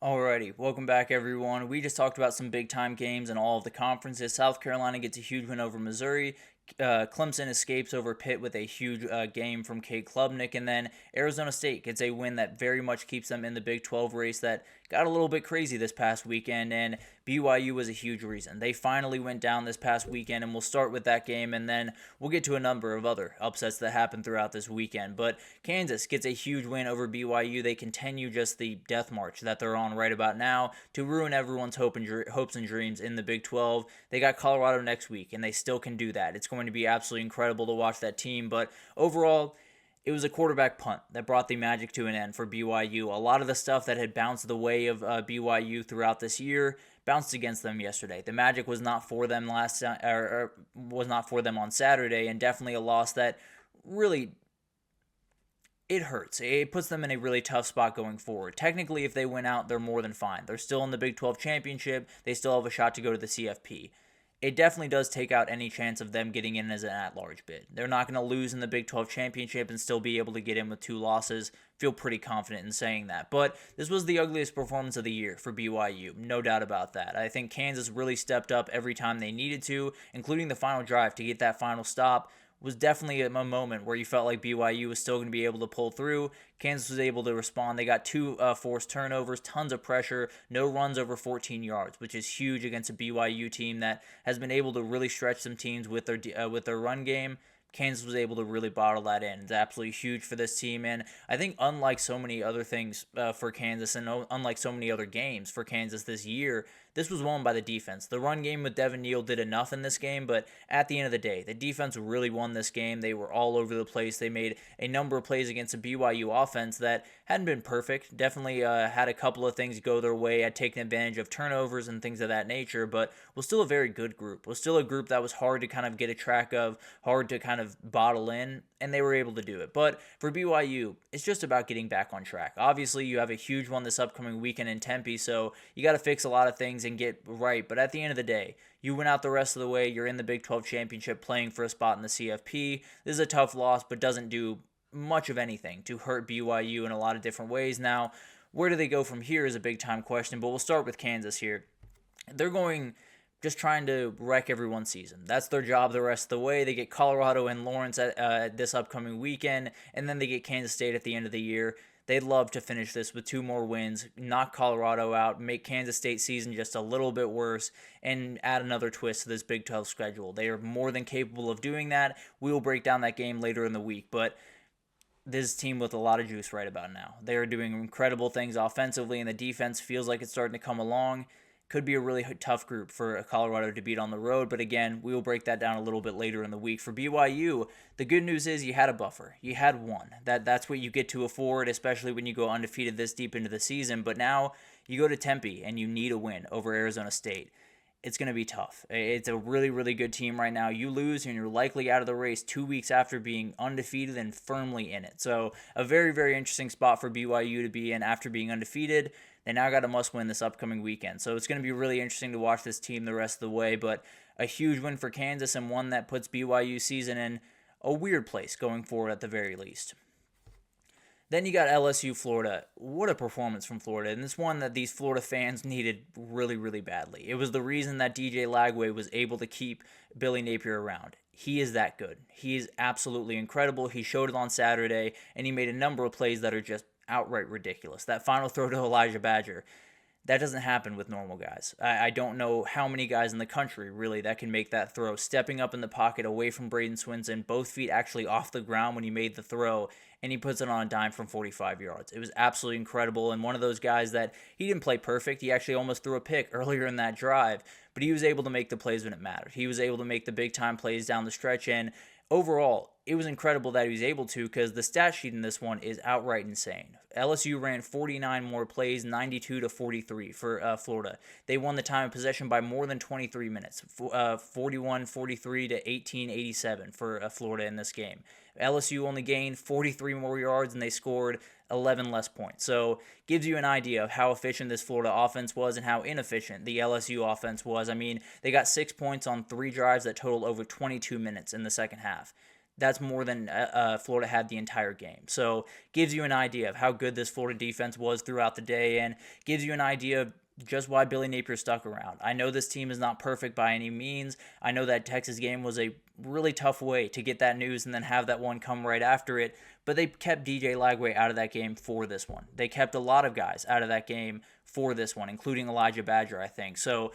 Alrighty, welcome back everyone. We just talked about some big time games in all of the conferences. South Carolina gets a huge win over Missouri. Clemson escapes over Pitt with a huge game from Cade Klubnik, and then Arizona State gets a win that very much keeps them in the Big 12 race that got a little bit crazy this past weekend, and BYU was a huge reason. They finally went down this past weekend, and we'll start with that game, and then we'll get to a number of other upsets that happened throughout this weekend. But Kansas gets a huge win over BYU. They continue just the death march that they're on right about now to ruin everyone's hopes and dreams in the Big 12. They got Colorado next week, and they still can do that. It's going to be absolutely incredible to watch that team, but overall, it was a quarterback punt that brought the magic to an end for BYU. A lot of the stuff that had bounced the way of BYU throughout this year bounced against them yesterday. The magic was not for them was not for them on Saturday, and definitely a loss that really it hurts. It puts them in a really tough spot going forward. Technically, if they win out, they're more than fine. They're still in the Big 12 championship. They still have a shot to go to the CFP. It definitely does take out any chance of them getting in as an at-large bid. They're not going to lose in the Big 12 championship and still be able to get in with 2 losses. Feel pretty confident in saying that. But this was the ugliest performance of the year for BYU, no doubt about that. I think Kansas really stepped up every time they needed to, including the final drive to get that final stop. Was definitely a moment where you felt like BYU was still going to be able to pull through. Kansas was able to respond. They got 2 forced turnovers, tons of pressure, no runs over 14 yards, which is huge against a BYU team that has been able to really stretch some teams with their run game. Kansas was able to really bottle that in. It's absolutely huge for this team, and I think unlike so many other things for Kansas and unlike so many other games for Kansas this year, this was won by the defense. The run game with Devin Neal did enough in this game, but at the end of the day, the defense really won this game. They were all over the place. They made a number of plays against a BYU offense that hadn't been perfect. Definitely had a couple of things go their way, had taken advantage of turnovers and things of that nature, but was still a very good group. Was still a group that was hard to kind of get a track of, hard to kind of bottle in, and they were able to do it. But for BYU, it's just about getting back on track. Obviously, you have a huge one this upcoming weekend in Tempe, so you got to fix a lot of things and get right. But at the end of the day, you went out the rest of the way. You're in the Big 12 championship playing for a spot in the CFP. This is a tough loss, but doesn't do much of anything to hurt BYU in a lot of different ways. Now, where do they go from here is a big time question, but we'll start with Kansas here. They're going just trying to wreck everyone's season. That's their job the rest of the way. They get Colorado and Lawrence at this upcoming weekend, and then they get Kansas State at the end of the year. They'd love to finish this with 2 more wins, knock Colorado out, make Kansas State season just a little bit worse, and add another twist to this Big 12 schedule. They are more than capable of doing that. We will break down that game later in the week, but this team with a lot of juice right about now. They are doing incredible things offensively, and the defense feels like it's starting to come along. Could be a really tough group for Colorado to beat on the road, but again, we will break that down a little bit later in the week. For BYU, the good news is you had a buffer. You had one. That's what you get to afford, especially when you go undefeated this deep into the season. But now you go to Tempe and you need a win over Arizona State. It's going to be tough. It's a really, really good team right now. You lose and you're likely out of the race 2 weeks after being undefeated and firmly in it. So a very, very interesting spot for BYU to be in after being undefeated. They now got a must-win this upcoming weekend. So it's going to be really interesting to watch this team the rest of the way. But a huge win for Kansas and one that puts BYU season in a weird place going forward at the very least. Then you got LSU, Florida. What a performance from Florida. And this one that these Florida fans needed really, really badly. It was the reason that DJ Lagway was able to keep Billy Napier around. He is that good. He is absolutely incredible. He showed it on Saturday, and he made a number of plays that are just outright ridiculous. That final throw to Elijah Badger, that doesn't happen with normal guys. I don't know how many guys in the country, really, that can make that throw. Stepping up in the pocket away from Braden Swinson, both feet actually off the ground when he made the throw, and he puts it on a dime from 45 yards. It was absolutely incredible, and one of those guys that he didn't play perfect. He actually almost threw a pick earlier in that drive, but he was able to make the plays when it mattered. He was able to make the big-time plays down the stretch, and overall, it was incredible that he was able to because the stat sheet in this one is outright insane. LSU ran 49 more plays, 92-43 for Florida. They won the time of possession by more than 23 minutes, 41-43 to 18-87 for Florida in this game. LSU only gained 43 more yards and they scored 11 less points. So gives you an idea of how efficient this Florida offense was and how inefficient the LSU offense was. I mean, they got 6 points on 3 drives that totaled over 22 minutes in the second half. That's more than Florida had the entire game. So gives you an idea of how good this Florida defense was throughout the day, and gives you an idea of just why Billy Napier stuck around. I know this team is not perfect by any means. I know that Texas game was a really tough way to get that news and then have that one come right after it, but they kept DJ Lagway out of that game for this one. They kept a lot of guys out of that game for this one, including Elijah Badger, I think. So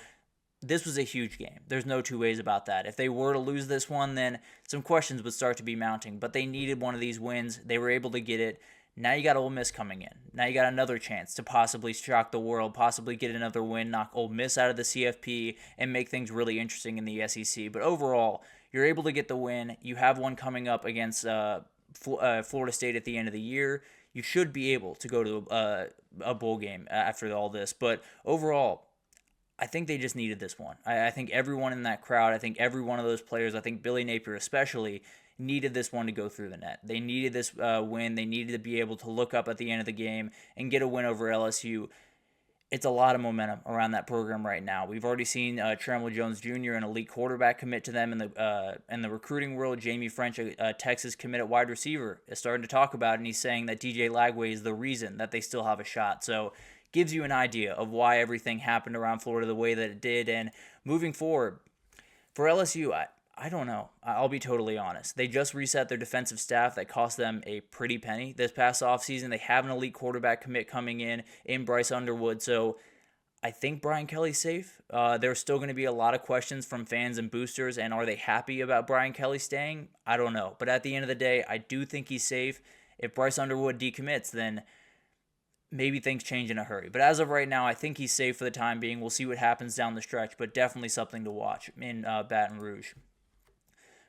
this was a huge game. There's no two ways about that. If they were to lose this one, then some questions would start to be mounting, but they needed one of these wins. They were able to get it. Now you got Ole Miss coming in. Now you got another chance to possibly shock the world, possibly get another win, knock Ole Miss out of the CFP, and make things really interesting in the SEC. But overall, you're able to get the win. You have one coming up against Florida State at the end of the year. You should be able to go to a bowl game after all this. But overall, I think they just needed this one. I think everyone in that crowd, I think every one of those players, I think Billy Napier especially, needed this one to go through the net. They needed this win. They needed to be able to look up at the end of the game and get a win over LSU. It's a lot of momentum around that program right now. We've already seen Trammell Jones Jr., an elite quarterback, commit to them in the recruiting world. Jamie French, a Texas committed wide receiver, is starting to talk about it, and he's saying that DJ Lagway is the reason that they still have a shot. So gives you an idea of why everything happened around Florida the way that it did. And moving forward, for LSU, I don't know. I'll be totally honest. They just reset their defensive staff. That cost them a pretty penny this past offseason. They have an elite quarterback commit coming in Bryce Underwood. So I think Brian Kelly's safe. There's still going to be a lot of questions from fans and boosters, and are they happy about Brian Kelly staying? I don't know. But at the end of the day, I do think he's safe. If Bryce Underwood decommits, then maybe things change in a hurry. But as of right now, I think he's safe for the time being. We'll see what happens down the stretch, but definitely something to watch in Baton Rouge.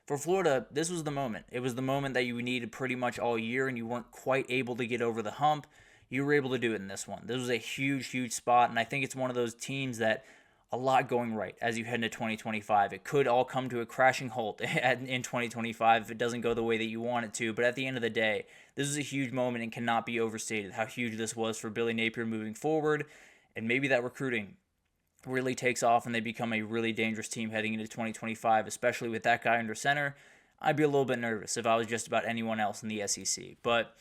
For Florida, this was the moment. It was the moment that you needed pretty much all year, and you weren't quite able to get over the hump. You were able to do it in this one. This was a huge, huge spot, and I think it's one of those teams that a lot going right as you head into 2025. It could all come to a crashing halt in 2025 if it doesn't go the way that you want it to, but at the end of the day, this is a huge moment and cannot be overstated how huge this was for Billy Napier moving forward, and maybe that recruiting really takes off and they become a really dangerous team heading into 2025, especially with that guy under center. I'd be a little bit nervous if I was just about anyone else in the SEC. But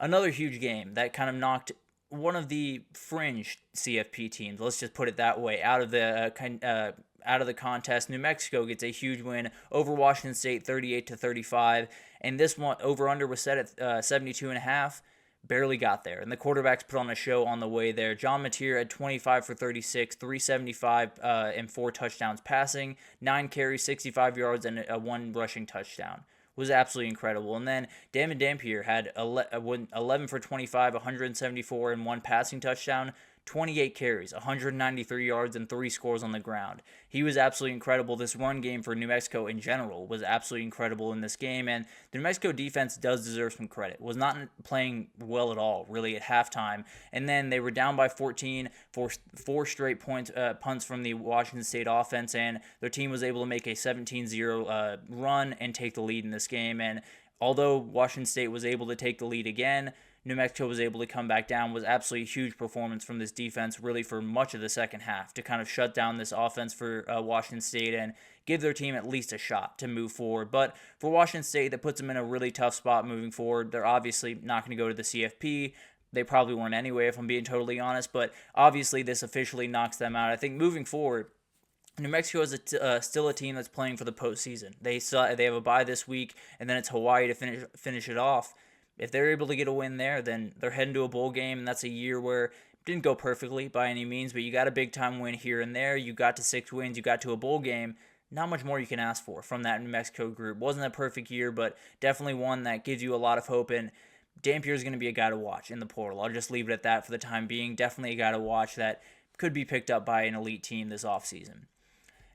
another huge game that kind of knocked one of the fringe CFP teams, let's just put it that way, out of the contest. New Mexico gets a huge win over Washington State, 38-35, and this one over/under was set at 72.5. Barely got there, and the quarterbacks put on a show on the way there. John Napier had 25 for 36, 375, and 4 touchdowns passing, 9 carries, 65 yards, and a 1 rushing touchdown. Was absolutely incredible. And then Damon Dampier had 11 for 25, 174, and 1 passing touchdown, 28 carries, 193 yards, and 3 scores on the ground. He was absolutely incredible. This run game for New Mexico in general was absolutely incredible in this game, and the New Mexico defense does deserve some credit. Was not playing well at all, really, at halftime, and then they were down by 14 for 4 straight punts from the Washington State offense, and their team was able to make a 17-0 run and take the lead in this game. And although Washington State was able to take the lead again, New Mexico was able to come back down. Was absolutely a huge performance from this defense really for much of the second half to kind of shut down this offense for Washington State and give their team at least a shot to move forward. But for Washington State, that puts them in a really tough spot moving forward. They're obviously not going to go to the CFP. They probably weren't anyway, if I'm being totally honest, but obviously this officially knocks them out. I think moving forward, New Mexico is still a team that's playing for the postseason. They have a bye this week, and then it's Hawaii to finish it off. If they're able to get a win there, then they're heading to a bowl game, and that's a year where it didn't go perfectly by any means, but you got a big-time win here and there. You got to 6 wins. You got to a bowl game. Not much more you can ask for from that New Mexico group. Wasn't a perfect year, but definitely one that gives you a lot of hope, and Dampier is going to be a guy to watch in the portal. I'll just leave it at that for the time being. Definitely a guy to watch that could be picked up by an elite team this offseason.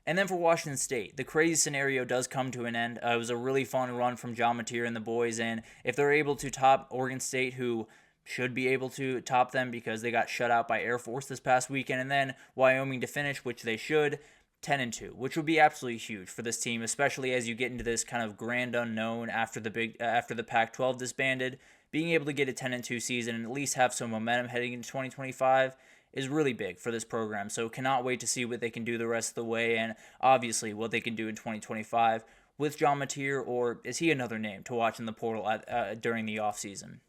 And then for Washington State, the crazy scenario does come to an end. It was a really fun run from John Napier and the boys, and if they're able to top Oregon State, who should be able to top them because they got shut out by Air Force this past weekend, and then Wyoming to finish, which they should, 10-2, which would be absolutely huge for this team, especially as you get into this kind of grand unknown after the Pac-12 disbanded. Being able to get a 10-2 season and at least have some momentum heading into 2025 is really big for this program. So cannot wait to see what they can do the rest of the way, and obviously what they can do in 2025 with John Napier, or is he another name to watch in the portal during the offseason?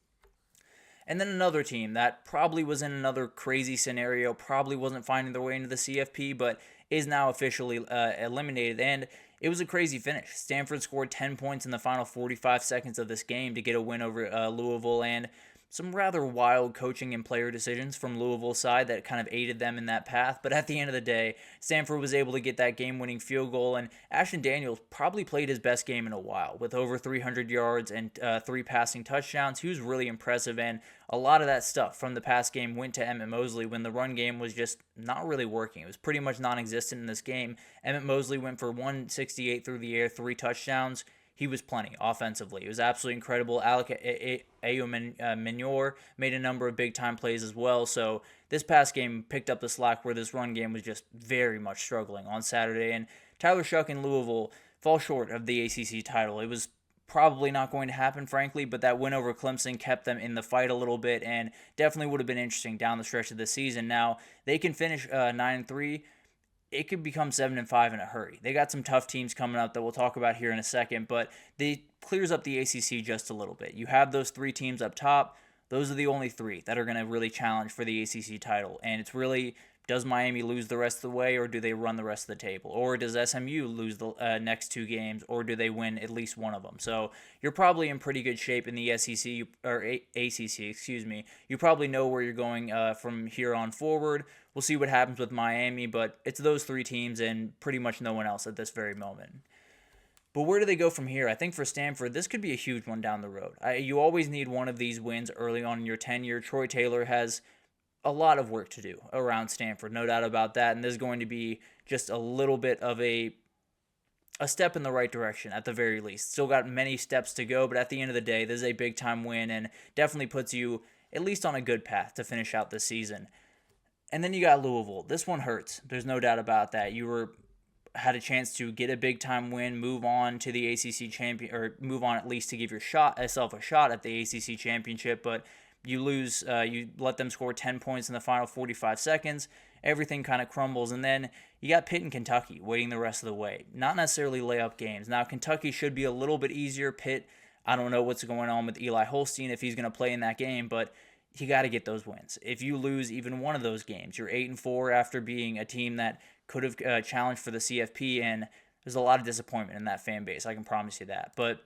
And then another team that probably was in another crazy scenario, probably wasn't finding their way into the CFP, but is now officially eliminated. And it was a crazy finish. Stanford scored 10 points in the final 45 seconds of this game to get a win over Louisville, and some rather wild coaching and player decisions from Louisville's side that kind of aided them in that path. But at the end of the day, Stanford was able to get that game-winning field goal, and Ashton Daniels probably played his best game in a while with over 300 yards and 3 passing touchdowns. He was really impressive, and a lot of that stuff from the past game went to Emmett Mosley when the run game was just not really working. It was pretty much non-existent in this game. Emmett Mosley went for 168 through the air, 3 touchdowns. He was plenty offensively. It was absolutely incredible. Alec Ayo-Minor made a number of big-time plays as well. So this past game picked up the slack where this run game was just very much struggling on Saturday. And Tyler Shuck and Louisville fall short of the ACC title. It was probably not going to happen, frankly, but that win over Clemson kept them in the fight a little bit and definitely would have been interesting down the stretch of the season. Now, they can finish 9-3. It could become 7-5 in a hurry. They got some tough teams coming up that we'll talk about here in a second, but they clears up the ACC just a little bit. You have those 3 teams up top. Those are the only 3 that are going to really challenge for the ACC title, and it's really, does Miami lose the rest of the way, or do they run the rest of the table? Or does SMU lose the next 2 games, or do they win at least one of them? So you're probably in pretty good shape in the SEC, or ACC, excuse me. You probably know where you're going from here on forward. We'll see what happens with Miami, but it's those 3 teams and pretty much no one else at this very moment. But where do they go from here? I think for Stanford, this could be a huge one down the road. You always need one of these wins early on in your tenure. Troy Taylor has a lot of work to do around Stanford, no doubt about that, and this is going to be just a little bit of a step in the right direction at the very least. Still got many steps to go, but at the end of the day, this is a big-time win and definitely puts you at least on a good path to finish out this season. And then you got Louisville. This one hurts. There's no doubt about that. You had a chance to get a big-time win, move on to the ACC champion, or move on at least to give yourself a shot at the ACC championship, but you lose, you let them score 10 points in the final 45 seconds. Everything kind of crumbles. And then you got Pitt and Kentucky waiting the rest of the way. Not necessarily layup games. Now, Kentucky should be a little bit easier. Pitt, I don't know what's going on with Eli Holstein if he's going to play in that game, but you got to get those wins. If you lose even one of those games, you're 8-4 after being a team that could have challenged for the CFP, and there's a lot of disappointment in that fan base. I can promise you that. But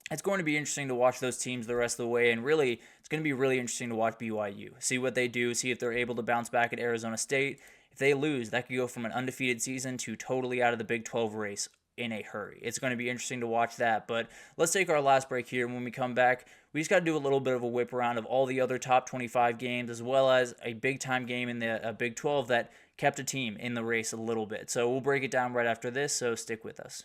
it's going to be interesting to watch those teams the rest of the way, and really, it's going to be really interesting to watch BYU. See what they do, see if they're able to bounce back at Arizona State. If they lose, that could go from an undefeated season to totally out of the Big 12 race in a hurry. It's going to be interesting to watch that, but let's take our last break here. When we come back, we just got to do a little bit of a whip around of all the other top 25 games, as well as a big-time game in the Big 12 that kept a team in the race a little bit. So we'll break it down right after this, so stick with us.